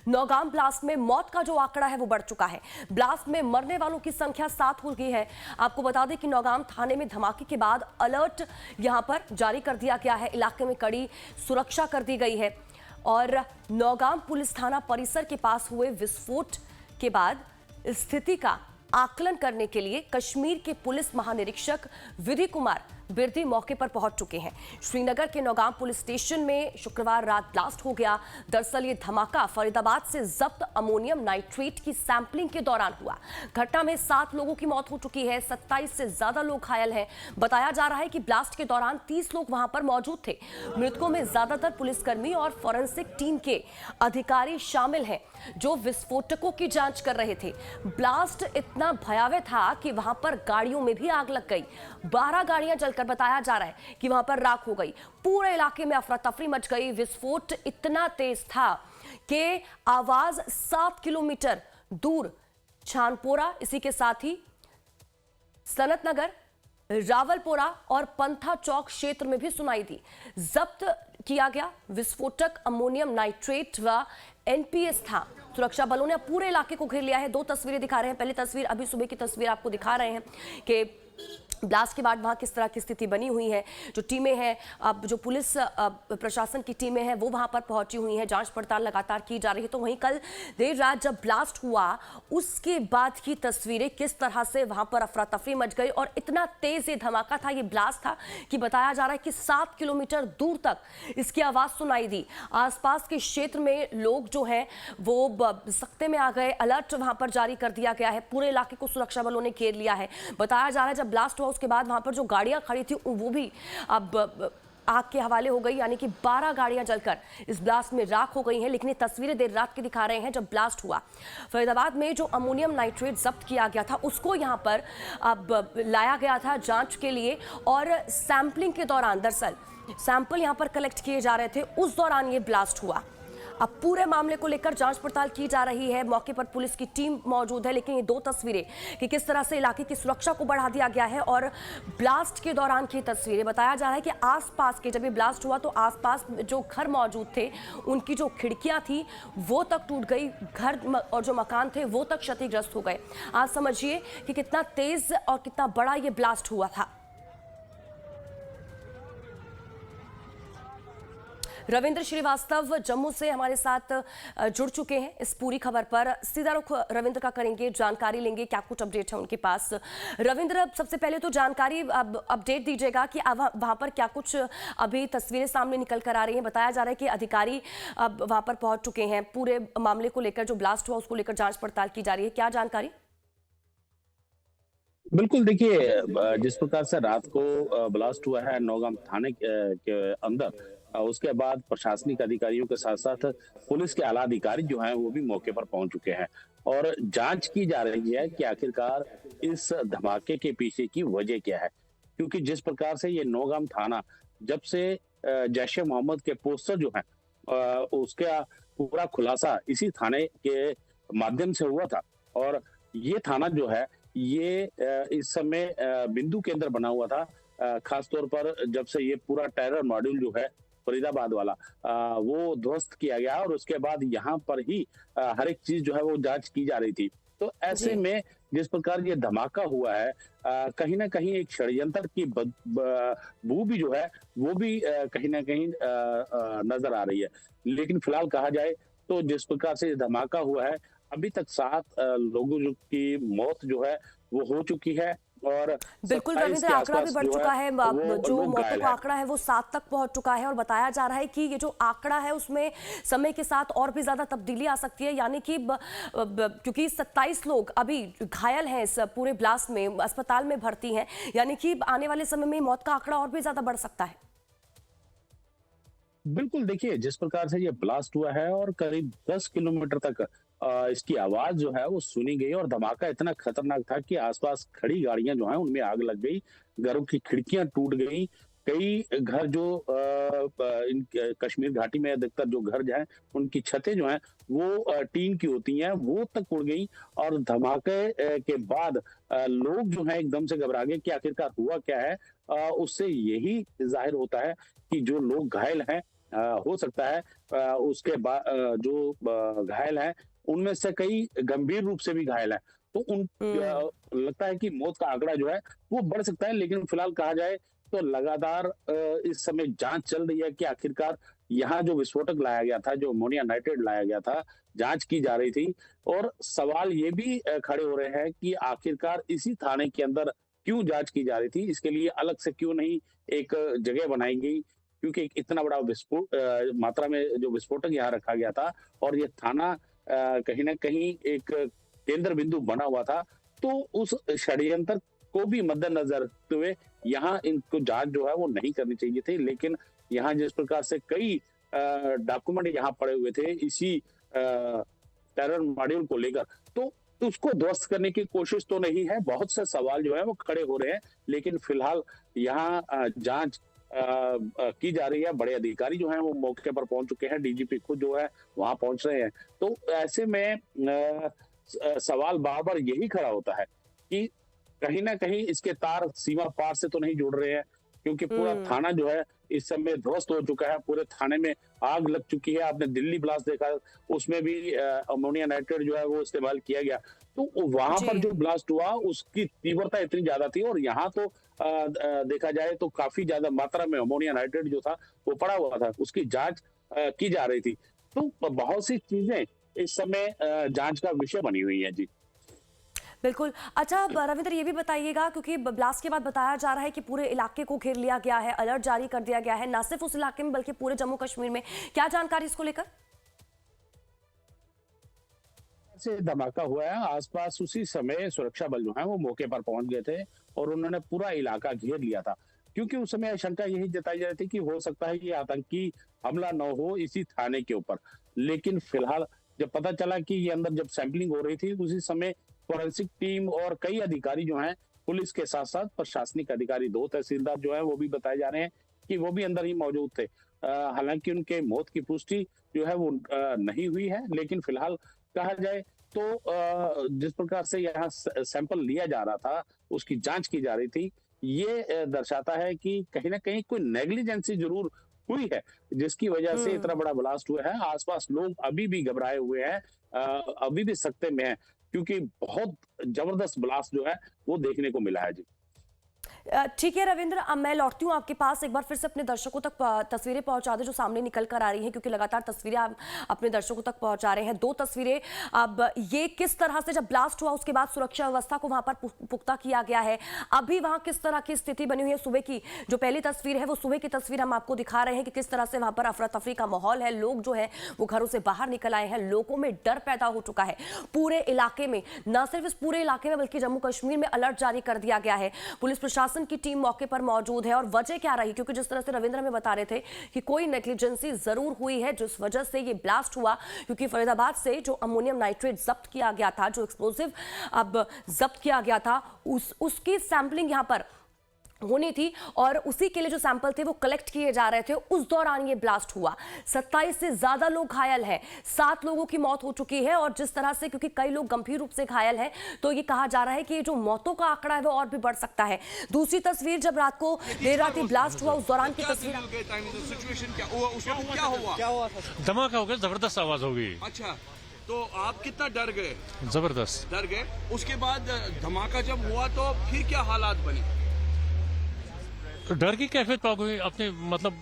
Nowgam blast में मौत का जो आंकड़ा है वो बढ़ चुका है। ब्लास्ट में मरने वालों की संख्या 7 हो गई है। आपको बता दें कि नौगाम थाने में धमाके के बाद अलर्ट यहां पर जारी कर दिया गया है। इलाके में कड़ी सुरक्षा कर दी गई है और नौगाम पुलिस थाना परिसर के पास हुए विस्फोट के बाद स्थिति का आकलन करने के लिए कश्मीर के पुलिस महानिरीक्षक विधि कुमार बिरदी मौके पर पहुंच चुके हैं। श्रीनगर के नौगाम पुलिस स्टेशन में शुक्रवार रात ब्लास्ट हो गया। दरअसल ये धमाका फरीदाबाद से जब्त अमोनियम नाइट्रेट की सैंपलिंग के दौरान हुआ। घटना में 7 लोगों की मौत हो चुकी है, 27 से ज्यादा लोग घायल हैं। बताया जा रहा है कि ब्लास्ट के दौरान 30 लोग वहां पर मौजूद थे। मृतकों में ज्यादातर पुलिसकर्मी और फॉरेंसिक टीम के अधिकारी शामिल हैं जो विस्फोटकों की जांच कर रहे थे। ब्लास्ट इतना भयावह था कि वहां पर गाड़ियों में भी आग लग गई। 12 गाड़ियां जलकर बताया जा रहा है कि वहां पर राख हो गई। पूरे इलाके में अफरा तफरी मच गई। विस्फोट इतना तेज था कि आवाज 7 किलोमीटर दूर छानपोरा, इसी के साथ ही सनत नगर, रावलपोरा और पंथा चौक क्षेत्र में भी सुनाई दी। जब्त किया गया विस्फोटक अमोनियम नाइट्रेट व एनपीएस था। सुरक्षा बलों ने पूरे इलाके को घेर लिया है। 2 तस्वीरें दिखा रहे हैं। पहली तस्वीर अभी सुबह की तस्वीर आपको दिखा रहे हैं कि ब्लास्ट के बाद वहां किस तरह की स्थिति बनी हुई है। जो टीमें हैं, अब जो पुलिस प्रशासन की टीमें हैं वो वहां पर पहुंची हुई हैं। जांच पड़ताल लगातार की जा रही है। तो वहीं कल देर रात जब ब्लास्ट हुआ उसके बाद की तस्वीरें किस तरह से वहां पर अफरा तफरी मच गई और इतना तेज ये धमाका था, ये ब्लास्ट था कि बताया जा रहा है कि 7 किलोमीटर दूर तक इसकी आवाज सुनाई दी। आसपास के क्षेत्र में लोग जो हैं वो सख्ते में आ गए। अलर्ट वहां पर जारी कर दिया गया है। पूरे इलाके को सुरक्षा बलों ने घेर लिया है। बताया जा रहा है जब ब्लास्ट हुआ उसके बाद वहां पर जो गाड़ियां खड़ी थी वो भी अब आग के हवाले हो गई, यानी कि 12 गाड़ियां जलकर इस ब्लास्ट में राख हो गई हैं। लेकिन ये तस्वीरें देर रात की दिखा रहे हैं जब ब्लास्ट हुआ। फरीदाबाद में जो अमोनियम नाइट्रेट जब्त किया गया था उसको यहां पर अब लाया गया था जांच के लिए और सैंपलिंग के दौरान दरअसल सैंपल यहां पर कलेक्ट किए जा रहे थे। उस दौरान ये ब्लास्ट हुआ। अब पूरे मामले को लेकर जांच पड़ताल की जा रही है। मौके पर पुलिस की टीम मौजूद है। लेकिन ये 2 तस्वीरें कि किस तरह से इलाके की सुरक्षा को बढ़ा दिया गया है और ब्लास्ट के दौरान की तस्वीरें। बताया जा रहा है कि आसपास के जब ये ब्लास्ट हुआ तो आसपास जो घर मौजूद थे उनकी जो खिड़कियां थी वो तक टूट गई। घर और जो मकान थे वो तक क्षतिग्रस्त हो गए। आज समझिए कि कितना तेज और कितना बड़ा ये ब्लास्ट हुआ था। रविंद्र श्रीवास्तव जम्मू से हमारे साथ जुड़ चुके हैं इस पूरी खबर पर। सीधा रुख रविंद्र का करेंगे, जानकारी लेंगे क्या कुछ अपडेट है उनके पास। रविंद्र, सबसे पहले तो जानकारी अपडेट दीजिएगा कि वहां पर क्या कुछ अभी तस्वीरें सामने निकल कर आ रही हैं। बताया जा रहा है कि अधिकारी अब वहां पर पहुंच चुके हैं। पूरे मामले को लेकर जो ब्लास्ट हुआ उसको लेकर जांच पड़ताल की जा रही है, क्या जानकारी? बिल्कुल, देखिए जिस प्रकार से रात को ब्लास्ट हुआ है नौगाम थाने के अंदर, उसके बाद प्रशासनिक अधिकारियों के साथ साथ पुलिस के आला अधिकारी जो हैं वो भी मौके पर पहुंच चुके हैं और जांच की जा रही है कि आखिरकार इस धमाके के पीछे की वजह क्या है। क्योंकि जिस प्रकार से ये नौगाम थाना जब से जैश ए मोहम्मद के पोस्टर जो हैं उसका पूरा खुलासा इसी थाने के माध्यम से हुआ था और ये थाना जो है ये इस समय बिंदु केंद्र बना हुआ था। खास तौर पर जब से ये पूरा टेरर मॉड्यूल जो है फरीदाबाद वाला वो ध्वस्त किया गया और उसके बाद यहाँ पर ही हर एक चीज जो है वो जांच की जा रही थी। तो ऐसे में जिस प्रकार ये धमाका हुआ है कहीं ना कहीं एक षड्यंत्र की बू भी जो है वो भी कहीं ना कहीं नजर आ रही है। लेकिन फिलहाल कहा जाए तो जिस प्रकार से धमाका हुआ है अभी तक 7 लोगों की मौत जो है वो हो चुकी है और बिल्कुल रविंद्र, आंकड़ा भी बढ़ चुका है। जो मौतों का आंकड़ा है वो 7 तक पहुंच चुका है और बताया जा रहा है कि ये जो आंकड़ा है उसमें समय के साथ और भी ज्यादा तब्दीली आ सकती है। यानी कि क्योंकि 27 लोग अभी घायल हैं इस पूरे ब्लास्ट में, अस्पताल में भर्ती हैं, यानी कि आने वाले समय में मौत का आंकड़ा और भी ज्यादा बढ़ सकता है। बिल्कुल, देखिए जिस प्रकार से ये ब्लास्ट हुआ है और करीब 10 किलोमीटर तक इसकी आवाज जो है वो सुनी गई और धमाका इतना खतरनाक था कि आसपास खड़ी गाड़ियां जो हैं उनमें आग लग गई, घरों की खिड़कियां टूट गई। कई घर जो इन कश्मीर घाटी में अधिकतर जो घर जो हैं उनकी छतें जो हैं वो टीन की होती हैं वो तक उड़ गई और धमाके के बाद लोग जो हैं एकदम से घबरा गए कि आखिरकार हुआ क्या है। उससे यही जाहिर होता है कि जो लोग घायल हैं हो सकता है उसके बाद जो घायल हैं उनमें से कई गंभीर रूप से भी घायल हैं। तो लगता है कि मौत का आंकड़ा जो है वो बढ़ सकता है, लेकिन फिलहाल कहा जाए तो लगातार इस समय जांच चल रही है कि आखिरकार यहाँ जो विस्फोटक लाया गया था, जो अमोनिया नाइट्रेट लाया गया था, जांच की जा रही थी। और सवाल ये भी खड़े हो रहे हैं कि आखिरकार इसी थाने के अंदर क्यों जांच की जा रही थी, इसके लिए अलग से क्यों नहीं एक जगह बनाई गई, क्योंकि एक इतना बड़ा विस्फोट मात्रा में जो विस्फोटक यहाँ रखा गया था और ये थाना कहीं ना कहीं एक केंद्र बिंदु बना हुआ था। तो उस षड्यंत्र को भी मद्देनजर रखते हुए यहाँ इनको जांच जो है वो नहीं करनी चाहिए थी, लेकिन यहाँ जिस प्रकार से कई डॉक्यूमेंट यहाँ पड़े हुए थे इसी टेरर मॉड्यूल को लेकर, तो उसको ध्वस्त करने की कोशिश तो नहीं है। बहुत से सवाल जो है वो खड़े हो रहे हैं, लेकिन फिलहाल यहाँ जांच की जा रही है। बड़े अधिकारी जो हैं वो मौके पर पहुंच चुके हैं, डीजीपी खुद जो है वहां पहुंच रहे हैं। तो ऐसे में सवाल बार बार यही खड़ा होता है कि कहीं ना कहीं इसके तार सीमा पार से तो नहीं जुड़ रहे हैं, क्योंकि पूरा थाना जो है इस समय ध्वस्त हो चुका है। पूरे थाने में आग लग चुकी है। आपने दिल्ली ब्लास्ट देखा, उसमें भी अमोनिया नाइट्रेट जो है वो इस्तेमाल किया गया। तो वहां पर जो ब्लास्ट हुआ उसकी तीव्रता इतनी ज्यादा थी, और यहाँ तो देखा जाए तो काफी ज्यादा मात्रा में अमोनिया नाइट्रेट जो था वो पड़ा हुआ था, उसकी जांच की जा रही थी। तो बहुत सी चीजें इस समय जांच का विषय बनी हुई है। जी बिल्कुल। अच्छा रविंद्र, ये भी बताइएगा, क्योंकि ब्लास्ट के बाद बताया जा रहा है कि पूरे इलाके को घेर लिया गया है, अलर्ट जारी कर दिया गया है, न सिर्फ उस इलाके में बल्कि पूरे जम्मू कश्मीर में। क्या जानकारी इसको लेकर? से धमाका हुआ है, आसपास उसी समय सुरक्षा बल जो है वो मौके पर पहुंच गए थे और उन्होंने पूरा इलाका घेर लिया था, क्योंकि उस समय आशंका यही जताई जा रही थी कि हो सकता है कि आतंकी हमला न हो इसी थाने के ऊपर। लेकिन फिलहाल जब पता चला कि ये अंदर जब सैंपलिंग हो रही थी, उसी समय फोरेंसिक टीम और कई अधिकारी जो हैं पुलिस के साथ साथ प्रशासनिक अधिकारी, 2 तहसीलदार जो है वो भी बताए जा रहे हैं कि वो भी अंदर ही मौजूद थे। हालांकि उनके मौत की पुष्टि जो है वो नहीं हुई है, लेकिन फिलहाल कहा जाए तो जिस प्रकार से यहाँ सैंपल लिया जा रहा था, उसकी जांच की जा रही थी, ये दर्शाता है कि कहीं ना कहीं कोई नेग्लिजेंसी जरूर हुई है, जिसकी वजह से इतना बड़ा ब्लास्ट हुआ है। आसपास लोग अभी भी घबराए हुए हैं, अभी भी सकते में है, क्योंकि बहुत जबरदस्त ब्लास्ट जो है वो देखने को मिला है। जी ठीक है रविंद्र, अब मैं लौटती हूँ आपके पास। एक बार फिर से अपने दर्शकों तक तस्वीरें पहुंचा दे जो सामने निकल कर आ रही हैं, क्योंकि लगातार तस्वीरें आप अपने दर्शकों तक पहुंचा रहे हैं। 2 तस्वीरें। अब ये किस तरह से जब ब्लास्ट हुआ उसके बाद सुरक्षा व्यवस्था को वहां पर पुख्ता किया गया है, अभी वहां किस तरह की स्थिति बनी हुई है। सुबह की जो पहली तस्वीर है वो सुबह की तस्वीर हम आपको दिखा रहे हैं कि किस तरह से वहां पर अफरा तफरी का माहौल है। लोग जो है वो घरों से बाहर निकल आए हैं, लोगों में डर पैदा हो चुका है। पूरे इलाके में, न सिर्फ इस पूरे इलाके में बल्कि जम्मू कश्मीर में अलर्ट जारी कर दिया गया है। पुलिस प्रशासन की टीम मौके पर मौजूद है। और वजह क्या रही, क्योंकि जिस तरह से रविंद्र हमें बता रहे थे कि कोई नेग्लिजेंसी जरूर हुई है जिस वजह से ये ब्लास्ट हुआ, क्योंकि फरीदाबाद से जो अमोनियम नाइट्रेट जब्त किया गया था, जो एक्सप्लोसिव अब जब्त किया गया था, उसकी सैंपलिंग यहां पर होनी थी और उसी के लिए जो सैंपल थे वो कलेक्ट किए जा रहे थे। उस दौरान ये ब्लास्ट हुआ। 27 से ज्यादा लोग घायल हैं, 7 लोगों की मौत हो चुकी है। और जिस तरह से, क्योंकि कई लोग गंभीर रूप से घायल हैं, तो ये कहा जा रहा है कि ये जो मौतों का आंकड़ा है वो और भी बढ़ सकता है। दूसरी तस्वीर, जब रात को देर रात ब्लास्ट हुआ उस दौरान की तस्वीर। धमाका हो गया, जबरदस्त आवाज हो गई। अच्छा, तो आप कितना डर गए? जबरदस्त डर गए। उसके बाद धमाका जब हुआ तो फिर क्या हालात बनी? डर की कैफियत पा गई, अपने मतलब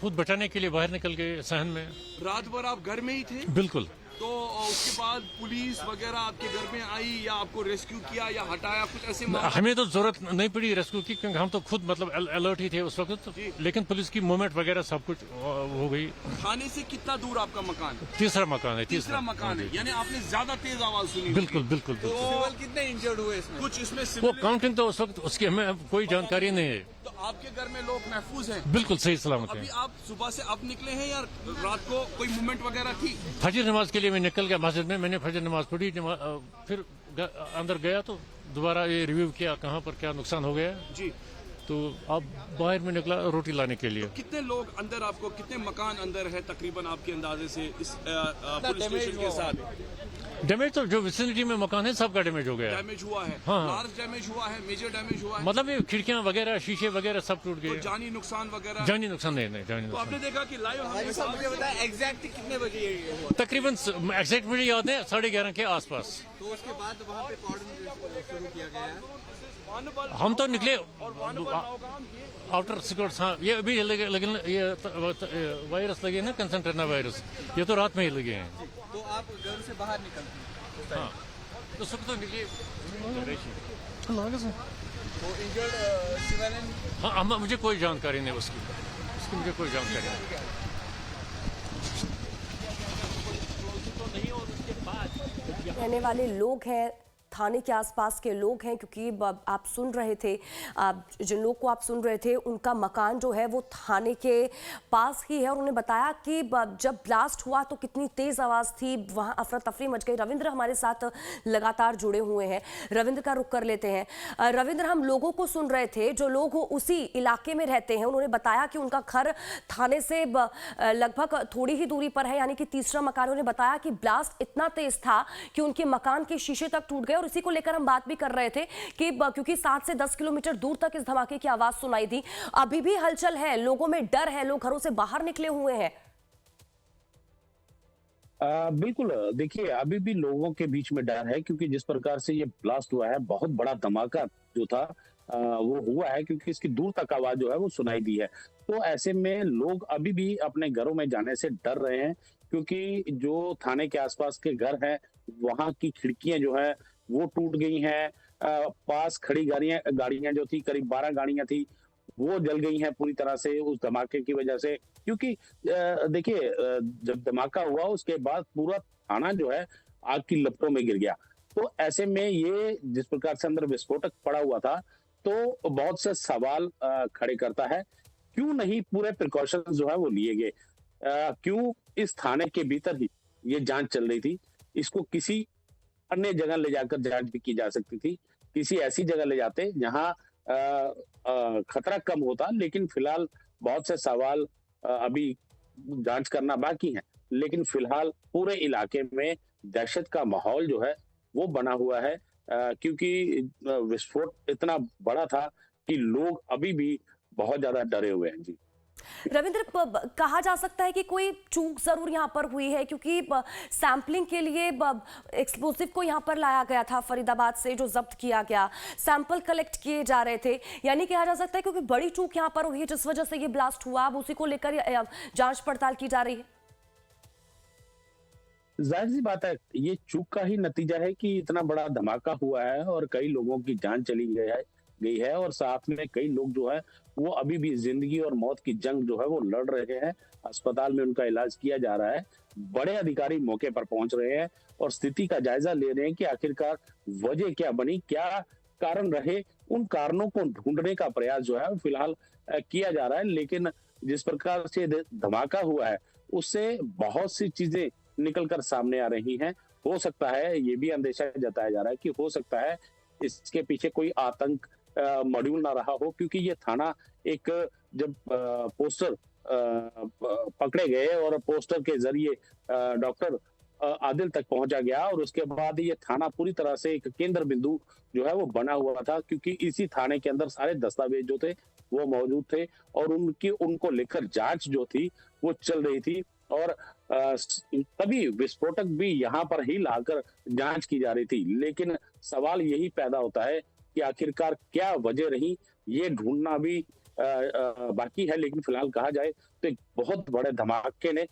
खुद बचाने के लिए बाहर निकल गए सहन में। रात भर आप घर में ही थे? बिल्कुल। तो उसके बाद पुलिस वगैरह आपके घर में आई या आपको रेस्क्यू किया या हटाया, कुछ ऐसे? हमें तो जरूरत नहीं पड़ी रेस्क्यू की, क्योंकि हम तो खुद मतलब अलर्ट ही थे उस वक्त। लेकिन पुलिस की मूवमेंट वगैरह सब कुछ हो गई। थाने से कितना दूर आपका मकान? तीसरा मकान है। तीसरा मकान है, यानी आपने ज्यादा तेज आवाज सुनी? बिल्कुल बिल्कुल। तो कितने इंजर्ड हुए इसमें? कुछ इसमें वो काउंटिंग तो उस वक्त उसकी हमें कोई जानकारी नहीं है। तो आपके घर में लोग महफूज हैं? बिल्कुल सही सलामत है। अभी आप सुबह से अब निकले हैं या रात को कोई मूवमेंट वगैरह थी? फजर नमाज के लिए मैं निकल गया मस्जिद में, मैंने फजर नमाज पढ़ी, फिर अंदर गया तो दोबारा ये रिव्यू किया कहाँ पर क्या नुकसान हो गया। जी, तो अब बाहर में निकला रोटी लाने के लिए। कितने लोग अंदर, आपको कितने मकान अंदर है तकरीबन आपके अंदाजे से इस पुलिस स्टेशन के साथ? डैमेज तो जो विसिनिटी में मकान है सबका डैमेज हो गया है। डैमेज हुआ है? हाँ। लार्ज डैमेज हुआ है, मेजर डैमेज हुआ है? मतलब ये खिड़कियां वगैरह, शीशे वगैरह सब टूट तो गए। जानी नुकसान वगैरह? जानी नुकसान नहीं, जानी तो आपने नुकसान। देखा कि लाइव मुझे बताया एग्जैक्ट कितने बजे ये हुआ? तकरीबन एग्जैक्ट मुझे याद है 11:30 के आसपास। तो उसके बाद वहाँ पे कॉर्डन शुरू किया गया है। हम तो निकले आउटर सिक्योर्स। हाँ, ये अभी लेकिन ये वायरस लगे ना, कंसंट्रेना वायरस, ये तो रात में ही लगे हैं। तो आप घर से बाहर निकलते हैं हाँ, तो सुख तो निकले। तो इंजर्ड सिविलियन? हाँ, मुझे कोई जानकारी नहीं उसकी मुझे कोई जानकारी नहीं। रहने वाले लोग हैं, थाने के आसपास के लोग हैं, क्योंकि आप सुन रहे थे, जिन लोग को आप सुन रहे थे उनका मकान जो है वो थाने के पास ही है, और उन्होंने बताया कि जब ब्लास्ट हुआ तो कितनी तेज आवाज़ थी, वहाँ अफरा तफरी मच गई। रविंद्र हमारे साथ लगातार जुड़े हुए हैं, रविंद्र का रुख कर लेते हैं। रविंद्र, हम लोगों को सुन रहे थे जो लोग उसी इलाके में रहते हैं, उन्होंने बताया कि उनका घर थाने से लगभग थोड़ी ही दूरी पर है, यानी कि तीसरा मकान। उन्होंने बताया कि ब्लास्ट इतना तेज था कि उनके मकान के शीशे तक टूट गए, और इसी को लेकर हम बात भी कर रहे थे कि क्योंकि 7 से 10 किलोमीटर दूर तक इस धमाके की आवाज सुनाई थी। अभी भी हलचल है, लोगों में डर है, लोग घरों से बाहर निकले हुए हैं। बिल्कुल, देखिए अभी भी लोगों के बीच में डर है, क्योंकि जिस प्रकार से ये ब्लास्ट हुआ है, बहुत बड़ा धमाका जो था वो हुआ है, क्योंकि इसकी दूर तक आवाज जो है वो सुनाई दी है। तो ऐसे में लोग अभी भी अपने घरों में जाने से डर रहे हैं, क्योंकि जो थाने के आसपास के घर हैं वहां की खिड़कियां जो है वो टूट गई हैं। पास खड़ी गाड़ियां जो थी, करीब 12 गाड़ियां थी, वो जल गई हैं पूरी तरह से उस धमाके की वजह से। क्योंकि देखिए, जब धमाका हुआ उसके बाद पूरा थाना जो है आग की लपटों में गिर गया। तो ऐसे में ये जिस प्रकार से अंदर विस्फोटक पड़ा हुआ था, तो बहुत से सवाल खड़े करता है, क्यों नहीं पूरे प्रिकॉशंस जो है वो लिए गए? क्यों इस थाने के भीतर ही ये जांच चल रही थी? इसको किसी अन्य जगह ले जाकर जांच भी की जा सकती थी, किसी ऐसी जगह ले जाते जहां खतरा कम होता। लेकिन फिलहाल बहुत से सवाल अभी जांच करना बाकी है, लेकिन फिलहाल पूरे इलाके में दहशत का माहौल जो है वो बना हुआ है, क्योंकि विस्फोट इतना बड़ा था कि लोग अभी भी बहुत ज्यादा डरे हुए हैं। जी रविंद्र, कहा जा सकता है कि कोई चूक जरूर यहाँ पर हुई है, क्योंकि सैंपलिंग के लिए एक्सप्लोसिव को यहाँ पर लाया गया था फरीदाबाद से, जो जब्त किया गया, सैंपल कलेक्ट किए जा रहे थे, यानी कहा जा सकता है क्योंकि बड़ी चूक यहाँ पर हुई है जिस वजह से ये ब्लास्ट हुआ। अब उसी को लेकर जांच पड़ताल की जा रही है। जाहिर सी बात है, ये चूक का ही नतीजा है कि इतना बड़ा धमाका हुआ है और कई लोगों की जान चली गई है, और साथ में कई लोग जो है वो अभी भी जिंदगी और मौत की जंग जो है वो लड़ रहे हैं। अस्पताल में उनका इलाज किया जा रहा है। बड़े अधिकारी मौके पर पहुंच रहे हैं और स्थिति का जायजा ले रहे हैं कि आखिरकार वजह क्या बनी, क्या कारण रहे। उन कारणों को ढूंढने का प्रयास जो है फिलहाल किया जा रहा है। लेकिन जिस प्रकार से धमाका हुआ है उससे बहुत सी चीजें निकलकर सामने आ रही हैं। हो सकता है, ये भी अंदेशा जताया जा रहा है कि हो सकता है इसके पीछे कोई आतंक मॉड्यूल ना रहा हो, क्योंकि ये थाना एक जब पोस्टर पकड़े गए और पोस्टर के जरिए डॉक्टर आदिल तक पहुंचा गया, और उसके बाद ये थाना पूरी तरह से एक केंद्र बिंदु जो है वो बना हुआ था, क्योंकि इसी थाने के अंदर सारे दस्तावेज जो थे वो मौजूद थे और उनको लेकर जांच जो थी वो चल रही थी। और तभी विस्फोटक भी यहाँ पर ही लाकर जांच की जा रही थी। लेकिन सवाल यही पैदा होता है कि आखिरकार क्या वजह रही, ये ढूंढना भी बाकी है। लेकिन फिलहाल कहा जाए तो एक बहुत बड़े धमाके ने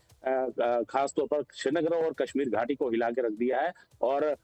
खास तौर पर श्रीनगर और कश्मीर घाटी को हिला के रख दिया है, और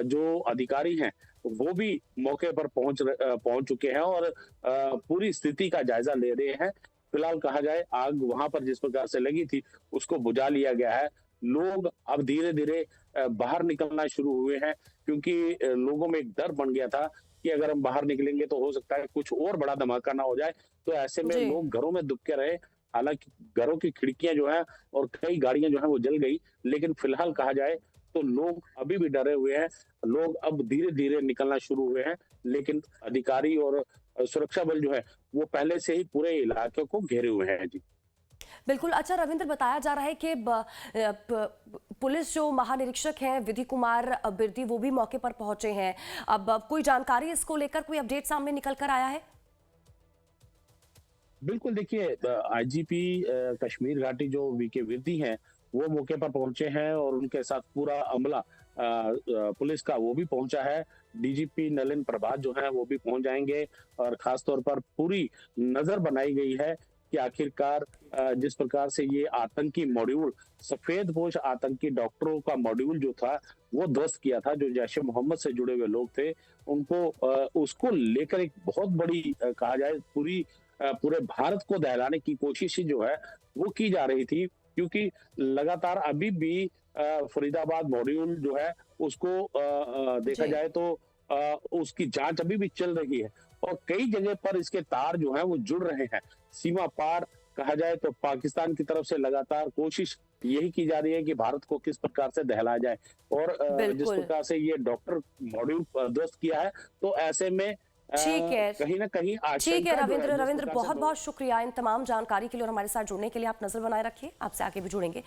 जो अधिकारी हैं वो भी मौके पर पहुंच चुके हैं और पूरी स्थिति का जायजा ले रहे हैं। फिलहाल कहा जाए, आग वहां पर जिस प्रकार से लगी थी उसको बुझा लिया गया है। लोग अब धीरे धीरे बाहर निकलना शुरू हुए हैं, क्योंकि लोगों में एक डर बन गया था कि अगर हम बाहर निकलेंगे तो हो सकता है कुछ और बड़ा धमाका ना हो जाए। तो ऐसे में लोग घरों में दुबके रहे। हालांकि घरों की खिड़कियां जो है और कई गाड़ियां जो है वो जल गई, लेकिन फिलहाल कहा जाए तो लोग अभी भी डरे हुए हैं। लोग अब धीरे धीरे निकलना शुरू हुए हैं, लेकिन अधिकारी और सुरक्षा बल जो है वो पहले से ही पूरे इलाके को घेरे हुए हैं जी। बिल्कुल। अच्छा रविंद्र, बताया जा रहा है कि पुलिस जो महानिरीक्षक हैं विधि कुमार बिरदी वो भी मौके पर पहुंचे हैं। अब कोई जानकारी इसको लेकर, कोई अपडेट सामने निकल कर आया है? बिल्कुल, देखिए आईजीपी कश्मीर घाटी जो वीके विर्दी हैं वो मौके पर पहुंचे हैं और उनके साथ पूरा अमला पुलिस का वो भी पहुंचा है। डीजीपी नलिन प्रभात जो है वो भी पहुंच जाएंगे और खास तौर पर पूरी नजर बनाई गई है कि आखिरकार जिस प्रकार से ये आतंकी मॉड्यूल, सफेद पोश आतंकी डॉक्टरों का मॉड्यूल जो था वो ध्वस्त किया था, जो जैश ए मोहम्मद से जुड़े हुए लोग थे, उनको उसको लेकर एक बहुत बड़ी कहा जाए पूरे भारत को दहलाने की कोशिश जो है वो की जा रही थी, क्योंकि लगातार अभी भी फरीदाबाद मॉड्यूल जो है उसको देखा जी। जाए तो उसकी जांच अभी भी चल रही है और कई जगह पर इसके तार जो हैं वो जुड़ रहे हैं। सीमा पार कहा जाए तो पाकिस्तान की तरफ से लगातार कोशिश यही की जा रही है कि भारत को किस प्रकार से दहलाया जाए और जिस बिल्कुल। प्रकार से ये डॉक्टर मॉड्यूल ध्वस्त किया है, तो ऐसे में ठीक है। कहीं ना कहीं ठीक है आशंका जो है, रविंद्र, जिस प्रकार से बहुत बहुत शुक्रिया इन तमाम जानकारी के लिए और हमारे साथ जुड़ने के लिए। आप नजर बनाए रखिए, आपसे आगे भी जुड़ेंगे।